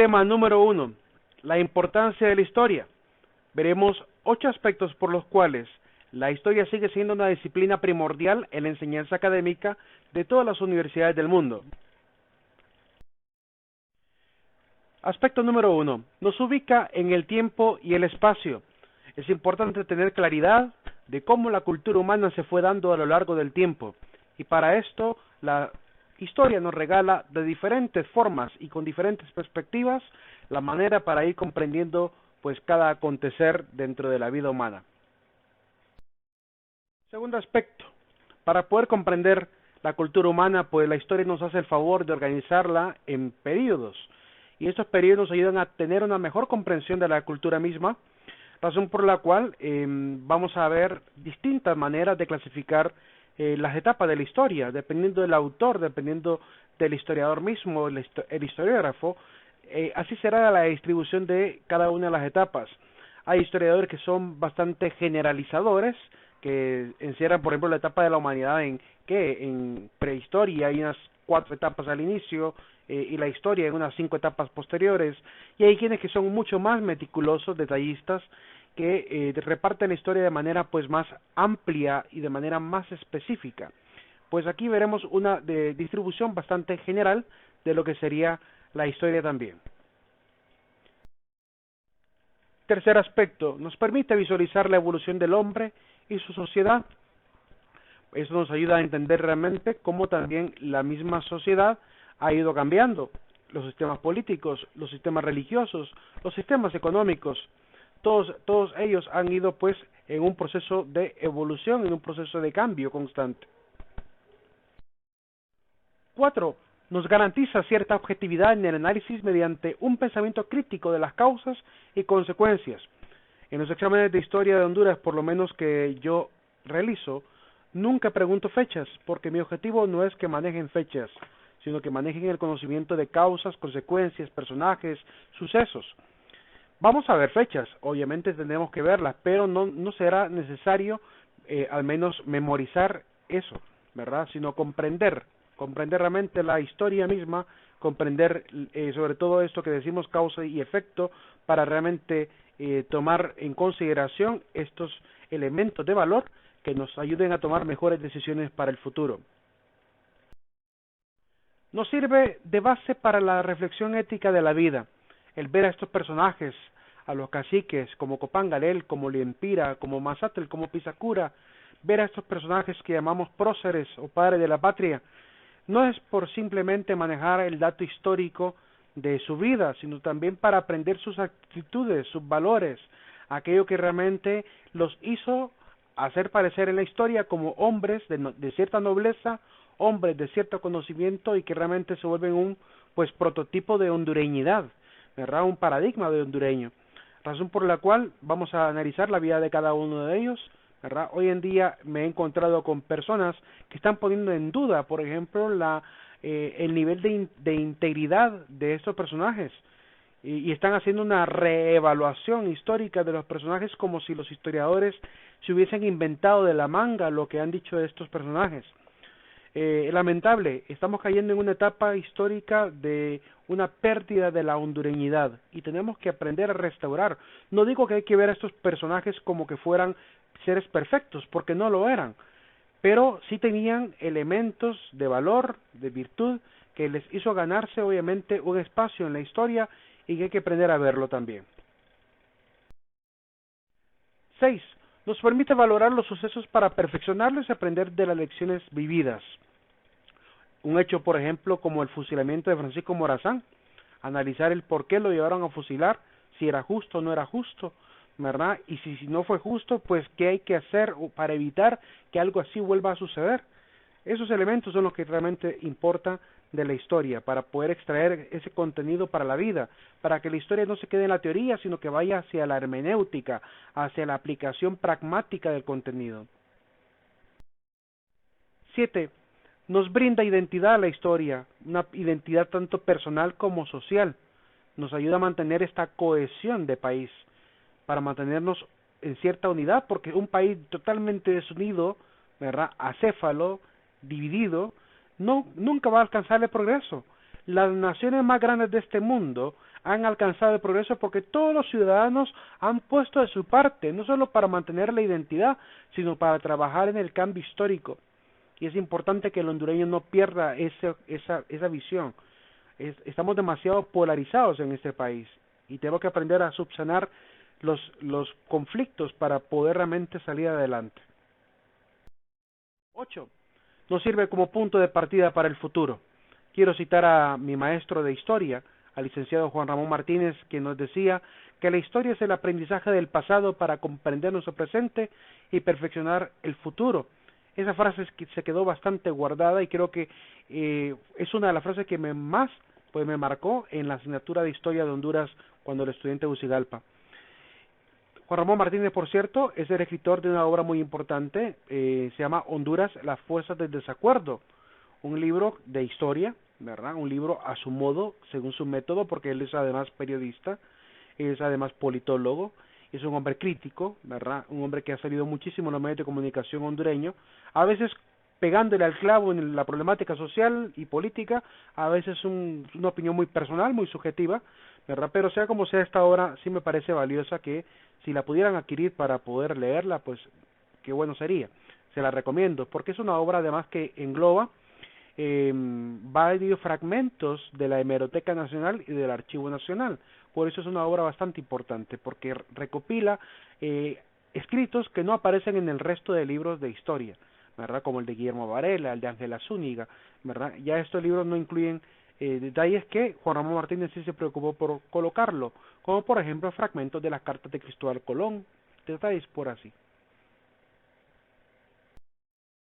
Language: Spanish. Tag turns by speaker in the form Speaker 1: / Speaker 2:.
Speaker 1: Tema número 1. La importancia de la historia. Veremos 8 aspectos por los cuales la historia sigue siendo una disciplina primordial en la enseñanza académica de todas las universidades del mundo. Aspecto número 1. Nos ubica en el tiempo y el espacio. Es importante tener claridad de cómo la cultura humana se fue dando a lo largo del tiempo. Y para esto, la historia nos regala de diferentes formas y con diferentes perspectivas la manera para ir comprendiendo pues cada acontecer dentro de la vida humana. Segundo aspecto, para poder comprender la cultura humana, pues la historia nos hace el favor de organizarla en periodos, y estos periodos nos ayudan a tener una mejor comprensión de la cultura misma, razón por la cual vamos a ver distintas maneras de clasificar las etapas de la historia, dependiendo del autor, dependiendo del historiador mismo, el historiógrafo, así será la distribución de cada una de las etapas. Hay historiadores que son bastante generalizadores, que encierran, por ejemplo, la etapa de la humanidad en prehistoria, hay unas 4 etapas al inicio, y la historia en unas 5 etapas posteriores, y hay quienes que son mucho más meticulosos, detallistas, que reparten la historia de manera pues más amplia y de manera más específica. Pues aquí veremos una distribución bastante general de lo que sería la historia también. Tercer aspecto, nos permite visualizar la evolución del hombre y su sociedad. Eso nos ayuda a entender realmente cómo también la misma sociedad ha ido cambiando. Los sistemas políticos, los sistemas religiosos, los sistemas económicos, todos ellos han ido pues en un proceso de evolución, en un proceso de cambio constante. 4. Nos garantiza cierta objetividad en el análisis mediante un pensamiento crítico de las causas y consecuencias. En los exámenes de historia de Honduras, por lo menos que yo realizo, nunca pregunto fechas, porque mi objetivo no es que manejen fechas, sino que manejen el conocimiento de causas, consecuencias, personajes, sucesos. Vamos a ver fechas, obviamente tendremos que verlas, pero no será necesario al menos memorizar eso, ¿verdad? Sino comprender realmente la historia misma, comprender sobre todo esto que decimos causa y efecto, para realmente tomar en consideración estos elementos de valor que nos ayuden a tomar mejores decisiones para el futuro. Nos sirve de base para la reflexión ética de la vida, el ver a estos personajes, a los caciques como Copán Galel, como Liempira, como Mazatl, como Pisacura, ver a estos personajes que llamamos próceres o padres de la patria, no es por simplemente manejar el dato histórico de su vida, sino también para aprender sus actitudes, sus valores, aquello que realmente los hizo hacer parecer en la historia como hombres de cierta nobleza, hombres de cierto conocimiento y que realmente se vuelven un pues prototipo de hondureñidad, ¿verdad? Un paradigma de hondureño, razón por la cual vamos a analizar la vida de cada uno de ellos, ¿verdad? Hoy en día me he encontrado con personas que están poniendo en duda, por ejemplo, el nivel de integridad de estos personajes, y están haciendo una reevaluación histórica de los personajes como si los historiadores se hubiesen inventado de la manga lo que han dicho de estos personajes. Lamentable, estamos cayendo en una etapa histórica de una pérdida de la hondureñidad y tenemos que aprender a restaurar. No digo que hay que ver a estos personajes como que fueran seres perfectos, porque no lo eran, pero sí tenían elementos de valor, de virtud, que les hizo ganarse obviamente un espacio en la historia y que hay que aprender a verlo también. 6. Nos permite valorar los sucesos para perfeccionarlos y aprender de las lecciones vividas. Un hecho, por ejemplo, como el fusilamiento de Francisco Morazán, analizar el por qué lo llevaron a fusilar, si era justo o no era justo, ¿verdad? Y si no fue justo, pues qué hay que hacer para evitar que algo así vuelva a suceder. Esos elementos son los que realmente importan de la historia, para poder extraer ese contenido para la vida, para que la historia no se quede en la teoría, sino que vaya hacia la hermenéutica, hacia la aplicación pragmática del contenido. 7. Nos brinda identidad a la historia, una identidad tanto personal como social. Nos ayuda a mantener esta cohesión de país, para mantenernos en cierta unidad, porque un país totalmente desunido, ¿verdad?, acéfalo, dividido, nunca va a alcanzar el progreso. Las naciones más grandes de este mundo han alcanzado el progreso porque todos los ciudadanos han puesto de su parte, no solo para mantener la identidad, sino para trabajar en el cambio histórico. Y es importante que el hondureño no pierda esa visión. Estamos demasiado polarizados en este país y tenemos que aprender a subsanar los conflictos para poder realmente salir adelante. 8. Nos sirve como punto de partida para el futuro. Quiero citar a mi maestro de historia, al licenciado Juan Ramón Martínez, que nos decía que la historia es el aprendizaje del pasado para comprender nuestro presente y perfeccionar el futuro. Esa frase se quedó bastante guardada y creo que es una de las frases que me marcó en la asignatura de Historia de Honduras cuando era estudiante de Ucigalpa. Juan Ramón Martínez, por cierto, es el escritor de una obra muy importante, se llama Honduras, las fuerzas del desacuerdo, un libro de historia, ¿verdad? Un libro a su modo, según su método, porque él es además periodista, es además politólogo, es un hombre crítico, ¿verdad? Un hombre que ha salido muchísimo en los medios de comunicación hondureño, a veces pegándole al clavo en la problemática social y política, a veces una opinión muy personal, muy subjetiva, ¿verdad? Pero sea como sea, esta obra sí me parece valiosa, que si la pudieran adquirir para poder leerla, pues qué bueno sería. Se la recomiendo, porque es una obra además que engloba varios fragmentos de la Hemeroteca Nacional y del Archivo Nacional. Por eso es una obra bastante importante, porque recopila escritos que no aparecen en el resto de libros de historia, ¿verdad? Como el de Guillermo Varela, el de Ángela Zúñiga, ¿verdad? Ya estos libros no incluyen detalles que Juan Ramón Martínez sí se preocupó por colocarlo, como por ejemplo fragmentos de las cartas de Cristóbal Colón, detalles por así.